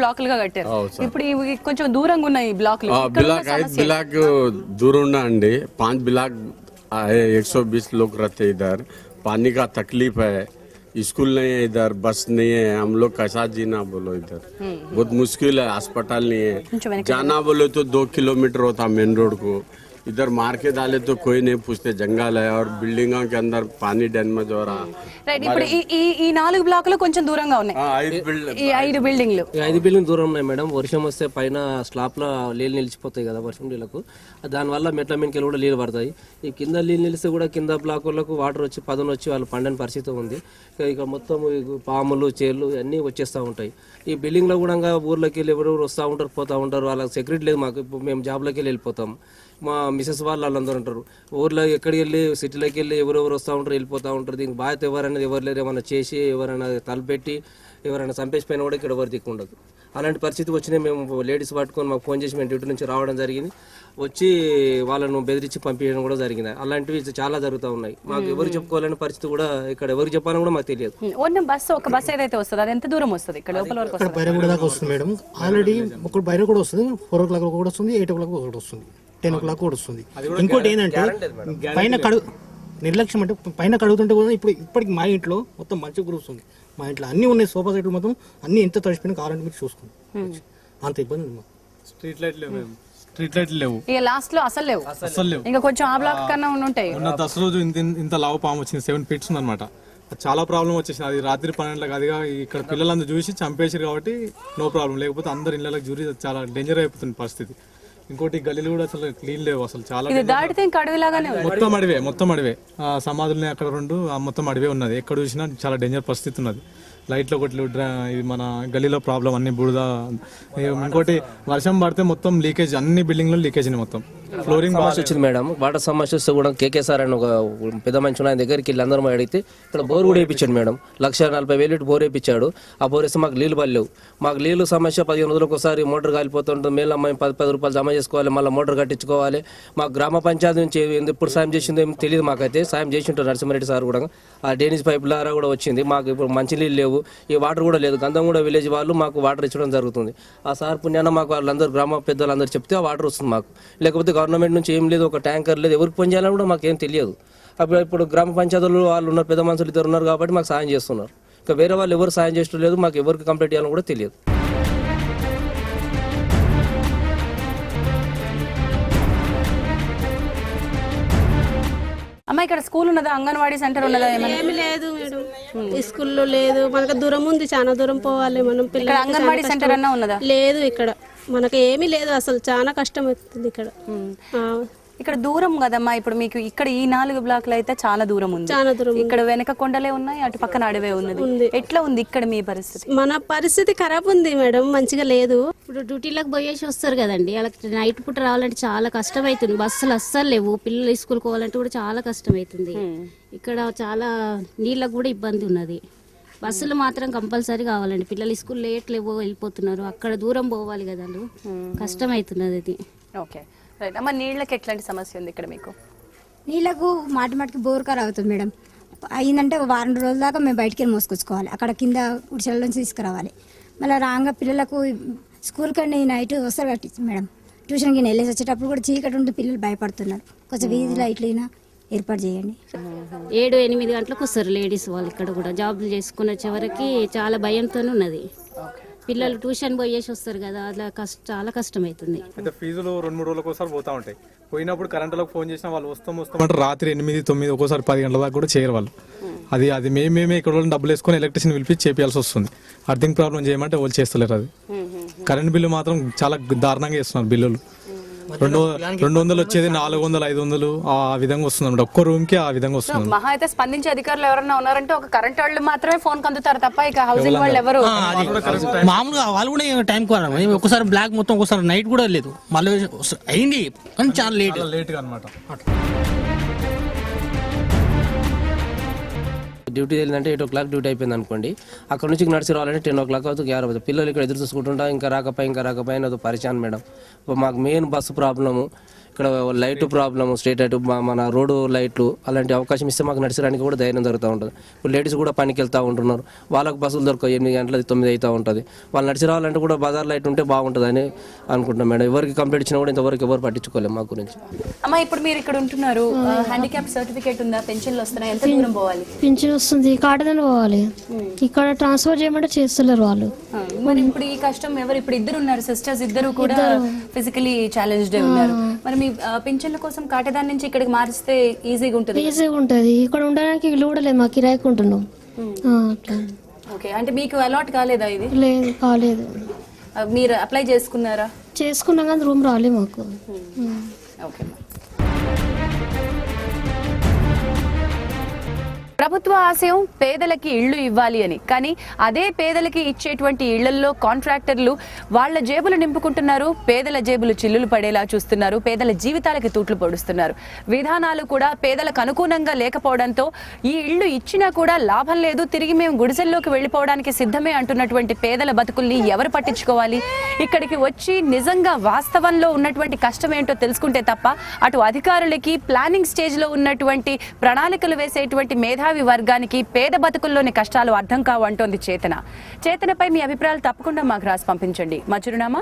బ్లాకులుగా కట్టారు. ఇప్పుడు ఇవి కొంచెం దూరంగా ఉన్నాయి బ్లాక్లు. ब्लॉक दूर उन्ना अंडी 5 ब्लॉक 120 लोग रहते इधर. पानी का तकलीफ है, स्कूल नहीं है इधर, बस नहीं है, हम लोग कैसा जीना बोलो इधर. बहुत मुश्किल है, अस्पताल नहीं है, जाना बोले तो 2 किलोमीटर होता मेन रोड को. इधर मार के डाले तो कोई नहीं पूछते, जंगल है और बिल्डिंगों के अंदर पानी डैमेज हो रहा. రైట్, ఇప్పుడు ఈ 4 బ్లాకులు కొంచెం దూరంగా ఉన్నాయి. ఈ 5 బిల్డింగ్లు 5 బిల్డింగ్ దూరం ఉన్నాయి మేడం. వర్షం వస్తే పైన స్లాబ్ లో నీళ్ళు నిలిచిపోతాయి కదా వర్షం నీళ్ళకు, దానివల్ల మెట్ల మీదకి కూడా నీళ్ళు పడతాయి. ఈ కింద నీళ్ళు నిలిస్తే కూడా కింద బ్లాకులకు వాటర్ వచ్చి పదన వచ్చి వాళ్ళు పండని పరిస్థితి ఉంది. ఇక మొత్తం పాములు చేర్లు అన్నీ వచ్చేస్తూ ఉంటాయి. ఈ బిల్డింగ్ లో కూడా ఊర్లోకి వెళ్ళి ఎవరెవరు వస్తూ ఉంటారు పోతూ ఉంటారు. వాళ్ళకి సెక్యూరిటీ లేదు మాకు. ఇప్పుడు మేము జాబ్లోకి వెళ్ళి వెళ్ళిపోతాం, మా మిసెస్ వాళ్ళందరూ ఉంటారు. ఊర్లో ఎక్కడికి వెళ్ళి సిటీలోకి వెళ్ళి ఎవరెవరు వస్తూ ఉంటారు వెళ్ళిపోతూ ఉంటారు. దీనికి బాధ్యత ఎవరనేది ఎవరు లేరు. ఏమైనా చేసి ఎవరైనా తలపెట్టి ఎవరైనా చంపేసిపోయినా కూడా ఇక్కడ ఎవరు దిక్కుండదు. అలాంటి పరిస్థితి వచ్చినాయి. మేము లేడీస్ పట్టుకొని మాకు ఫోన్ చేసి మేము డ్యూటీ నుంచి రావడం జరిగింది. వచ్చి వాళ్ళను బెదిరించి పంపించడం కూడా జరిగింది. అలాంటివి చాలా జరుగుతూ ఉన్నాయి. మాకు ఎవరు చెప్పుకోవాలనే పరిస్థితి కూడా ఇక్కడ ఎవరికి చెప్పాలని కూడా మాకు తెలియదు. ఒక బస్సు ఏదైతే వస్తుంది అది ఎంత దూరం వస్తుంది? ఇక్కడ లోపల వరకు వస్తుంది. బైరగూడ దాకా వస్తుంది మేడం. ఆల్రెడీ ఒక బైరగూడ వస్తుంది, 4 o'clock కూడా వస్తుంది, 8 o'clock ఒకటి వస్తుంది, 10 o'clock కూడా వస్తుంది. ఇంకోటి ఏంటంటే పైన నిర్లక్ష్యం అంటే పైన కడుగుతుంటే కూడా ఇప్పటికి మా ఇంట్లో మొత్తం మంచిగా కురుస్తుంది. మా ఇంట్లో అన్ని ఉన్నాయి, సోఫా సెట్లు మొత్తం అన్ని ఎంత తడిచిపోయినా కావాలంటే మీరు చూసుకోండి. అంత ఇబ్బంది ఉంది. స్ట్రీట్ లైట్ లేవు, ఇక లాస్ట్ లో అసలు లేవు. ఇంకా కొంచెం ఆ బ్లాక్ కన్నా ఉంటాయి. ఉన్న దసరా రోజు ఇంత లావు పాము వచ్చింది, 7 feet ఉందన్నమాట. చాలా ప్రాబ్లం వచ్చేసింది. అది రాత్రి 12 గంటలకు అదిగా ఇక్కడ పిల్లలందరూ చూసి చంపేసారు కాబట్టి నో ప్రాబ్లం. లేకపోతే అందరు ఇళ్ళకి జూరి చాలా డేంజర్ అయిపోతుంది పరిస్థితి. ఇంకోటి గల్లీలు కూడా అసలు క్లీన్ లేవు అసలు. చాలా మొత్తం అడివే సమాధుల్ని అక్కడ 2 మొత్తం అడివే ఉన్నది. ఎక్కడ చూసినా చాలా డేంజర్ పరిస్థితి ఉన్నది. లైట్లో కొట్లు ఇది మన గల్లీలో ప్రాబ్లం అన్ని బురద. ఇంకోటి వర్షం పడితే మొత్తం లీకేజ్, అన్ని బిల్డింగ్ లో లీకేజ్ మొత్తం ఫ్లోరింగ్ సమస్య వచ్చింది మేడం. వాటర్ సమస్య వస్తే కూడా కేకేసార్ అని ఒక పెద్ద మంచి ఆయన దగ్గరికి వెళ్ళి అందరం అడిగితే ఇక్కడ బోర్ కూడా వేయించాడు మేడం. 1,40,000 బోర్ వేయించాడు. ఆ బోర్ వేస్తే మాకు నీళ్ళు పడలేవు. మాకు నీళ్ళు సమస్య 15 రోజులకు ఒకసారి మోటార్ కాలిపోతుంటుంది. మేలు అమ్మాయి 10 రూపాయలు జమ చేసుకోవాలి, మళ్ళీ మోటార్ కట్టించుకోవాలి. మాకు గ్రామ పంచాయతీ నుంచి ఎప్పుడు సాయం చేసిందో ఏమి తెలియదు. మాకైతే సాయం చేసి ఉంటారు నరసింహారెడ్డి సార్ కూడా. ఆ డ్రైనేజ్ పైప్ ద్వారా కూడా వచ్చింది. మాకు ఇప్పుడు మంచి నీళ్ళు లేవు, ఈ వాటర్ కూడా లేదు. గంధం కూడా విలేజ్ వాళ్ళు మాకు వాటర్ ఇచ్చడం జరుగుతుంది. ఆ సార్ పుణ్యాన మాకు వాళ్ళందరూ గ్రామ పెద్దలందరూ చెప్తే ఆ వాటర్ వస్తుంది మాకు. లేకపోతే గవర్నమెంట్ నుంచి ఏం లేదు, ఒక ట్యాంకర్ లేదు, ఎవరికి పని చేయాలని కూడా మాకు ఏం తెలియదు. ఇప్పుడు గ్రామ పంచాయతీలు వాళ్ళు ఉన్నారు, పెద్ద మనుషులు 2 ఉన్నారు కాబట్టి మాకు సాయం చేస్తున్నారు. ఇంకా వేరే వాళ్ళు ఎవరు సాయం చేయడం లేదు. మాకు ఎవరికి కంప్లీట్ చేయాలని కూడా తెలియదు. అమ్మ ఇక్కడ స్కూల్ ఉన్నదా, అంగన్వాడీ సెంటర్ ఉన్నదా? ఏమి లేదు మేడం, స్కూల్లో లేదు. మనకు దూరం ఉంది, చాలా దూరం పోవాలి మనం. పిల్లలు అంగన్వాడీ సెంటర్ అన్నా ఉన్నదా? లేదు ఇక్కడ మనకు ఏమీ లేదు అసలు. చాలా కష్టం అవుతుంది ఇక్కడ. ఇక్కడ దూరం కదమ్మా. ఇప్పుడు మీకు ఇక్కడ ఈ 4 బ్లాక్లు అయితే చాలా దూరం ఉంది. చాలా దూరం. ఇక్కడ వెనక కొండలే ఉన్నాయి, అటు పక్కన అడవే ఉన్నది. ఎట్లా ఉంది ఇక్కడ మీ పరిస్థితి? మన పరిస్థితి ఖరాబ్ ఉంది మేడం, మంచిగా లేదు. ఇప్పుడు డ్యూటీలకు పోయేసి వస్తారు కదండి, వాళ్ళకి నైట్ పూట రావాలంటే చాలా కష్టం అవుతుంది. బస్సులు అస్సలు లేవు. పిల్లలు స్కూల్కి పోవాలంటే కూడా చాలా కష్టం అవుతుంది. ఇక్కడ చాలా నీళ్ళకు కూడా ఇబ్బంది ఉన్నది. బస్సులు మాత్రం కంపల్సరీ కావాలండి. పిల్లలు స్కూల్ లేట్ లేవో వెళ్ళిపోతున్నారు, అక్కడ దూరం పోవాలి కదా, కష్టం అవుతున్నది అది. ఓకే రైట్ అమ్మ. నీళ్ళకి ఎట్లాంటి సమస్య ఉంది ఇక్కడ మీకు? నీళ్ళకు మాటికి బోర్ కార్ అవుతుంది మేడం. అయిందంటే 1 వారం రోజుల దాకా మేము బయటికి వెళ్ళి మోసుకొచ్చుకోవాలి. అక్కడ కింద గుడిసెల నుంచి తీసుకురావాలి. మళ్ళీ రాగా పిల్లలకు స్కూల్ కండి నైట్ వస్తారు కట్టించి మేడం. ట్యూషన్కి వెళ్ళేసి వచ్చేటప్పుడు కూడా చీకటి ఉండి పిల్లలు భయపడుతున్నారు. కొంచెం వీధి లైట్లైనా ఏర్పాటు చేయండి. 7-8 గంటలకు వస్తారు లేడీస్ వాళ్ళు. ఇక్కడ కూడా జాబ్లు చేసుకుని వచ్చే వరకు చాలా భయంతో ఉన్నది. పిల్లలు ట్యూషన్ పోయేసి వస్తారు కదా, అలా చాలా కష్టం అవుతుంది. అయితే ఫీజులు 2-3 రోజులకు ఒకసారి పోతా ఉంటాయి. పోయినప్పుడు కరెంటులకు ఫోన్ చేసిన వాళ్ళు వస్తామంటే రాత్రి 8-9 ఒక్కోసారి 10 గంటల దాకా కూడా చేయరు వాళ్ళు. అది మేమే ఇక్కడ డబ్బులు వేసుకొని ఎలక్ట్రిసిటీ పిలిపించి చేయాల్సి వస్తుంది. అర్థింగ్ ప్రాబ్లం చేయమంటే వాళ్ళు చేస్తలేరు. అది కరెంట్ బిల్లు మాత్రం చాలా దారుణంగా చేస్తున్నారు. బిల్లులు 200 వచ్చేది 400-500 ఆ విధంగా వస్తుంది. ఒక్క రూమ్ కి ఆ విధంగా వస్తుంది. మహా అయితే స్పందించే అధికారులు ఎవరైనా ఉన్నారంటే ఒక కరెంట్ వాళ్ళు మాత్రమే ఫోన్ అందుతారు తప్ప ఇక హౌసింగ్ వాళ్ళు ఎవరు మామూలుగా వాళ్ళు కూడా టైం కోరాలి. ఒకసారి బ్లాక్ మొత్తం, ఒకసారి నైట్ కూడా లేదు. మళ్ళీ అయింది కానీ చాలా లేట్ గా అనమాట. డ్యూటీ వెళ్ళిందంటే 8 o'clock డ్యూటీ అయిపోయింది అనుకోండి, అక్కడ నుంచి నడిచి రావాలంటే 10 o'clock అవుతుంది, 11 అవుతుంది. పిల్లలు ఇక్కడ ఎదురు చూసుకుంటుంటా ఇంకా రాకపోయినా అది పరిచయం మేడం. మాకు మెయిన్ బస్సు ప్రాబ్లము. ఇక్కడ లైట్ ప్రాబ్లమ్, స్ట్రీట్ లైట్, మన రోడ్డు లైట్లు అలాంటి అవకాశం ఇస్తే మాకు నడిచడానికి కూడా ధైర్యం జరుగుతూ ఉంటుంది. ఇప్పుడు లేడీస్ కూడా పనికి వెళ్తూ ఉంటున్నారు, వాళ్ళకు బస్సులు దొరకవు, 8 గంటలది 9 అవుతూ ఉంటుంది. వాళ్ళు నడిచి రావాలంటే కూడా బజార్ లైట్ ఉంటే బాగుంటుందని అనుకుంటున్నాం మేడం. ఎవరికి కంప్లీట్ ఇచ్చినా కూడా ఇంతవరకు ఎవరు పట్టించుకోలేము మా గురించి. అమ్మా ఇప్పుడు మీరు ఇక్కడ ఉంటున్నారు, హ్యాండిక్యాప్ సర్టిఫికేట్ ఉందా? పెన్షన్లు వస్తున్నాయి? ఎంత దూరం పోవాలి? పింఛన్ వస్తుంది, కాటదని పోవాలి. ఇక్కడ ట్రాన్స్ఫర్ చేయమంటే చేస్తున్నారు వాళ్ళు. మరి ఇప్పుడు ఈ కష్టం ఎవరు? ఇప్పుడు ఇద్దరు ఉన్నారు సిస్టర్స్, ఇద్దరు కూడా ఫిజికలీ ఛాలెంజ్డ్ ఉన్నారు. మరి మీ పింఛన్ల కోసం కాటేదాని నుంచి ఇక్కడికి మారిస్తే ఈజీగా ఉంటుంది? ఈజీగా ఉంటుంది. ఇక్కడ ఉండడానికి ఇల్లు కూడా లేదు, మా కిరాయికి ఉంటున్నాం. అట్లా. ఓకే, అంటే మీకు అలాట్ కాలేదా ఇది? లేదు, కాలేదు. మీరు అప్లై చేసుకున్నారా? చేసుకున్నాం కానీ రూమ్ రాలే మాకు. ఓకే. ప్రభుత్వ ఆశయం పేదలకి ఇళ్లు ఇవ్వాలి అని, కానీ అదే పేదలకి ఇచ్చేటువంటి ఇళ్లల్లో కాంట్రాక్టర్లు వాళ్ళ జేబులు నింపుకుంటున్నారు, పేదల జేబులు చిల్లులు పడేలా చూస్తున్నారు, పేదల జీవితాలకి తూట్లు పొడుస్తున్నారు. విధానాలు కూడా పేదలకు అనుకూలంగా లేకపోవడంతో ఈ ఇళ్లు ఇచ్చినా కూడా లాభం లేదు, తిరిగి మేము గుడిసెల్లోకి వెళ్ళిపోవడానికి సిద్ధమే అంటున్నటువంటి పేదల బతుకుల్ని ఎవరు పట్టించుకోవాలి? ఇక్కడికి వచ్చి నిజంగా వాస్తవంలో ఉన్నటువంటి కష్టం ఏంటో తెలుసుకుంటే తప్ప అటు అధికారులకి, ప్లానింగ్ స్టేజ్లో ఉన్నటువంటి ప్రణాళికలు వేసేటువంటి మేధావి వర్గానికి పేద బతుకుల్లోని కష్టాలు అర్థం కావు అంటోంది చేతన. చేతనపై మీ అభిప్రాయాలు తప్పకుండా మాకు రాసి పంపించండి. మా చిరునామా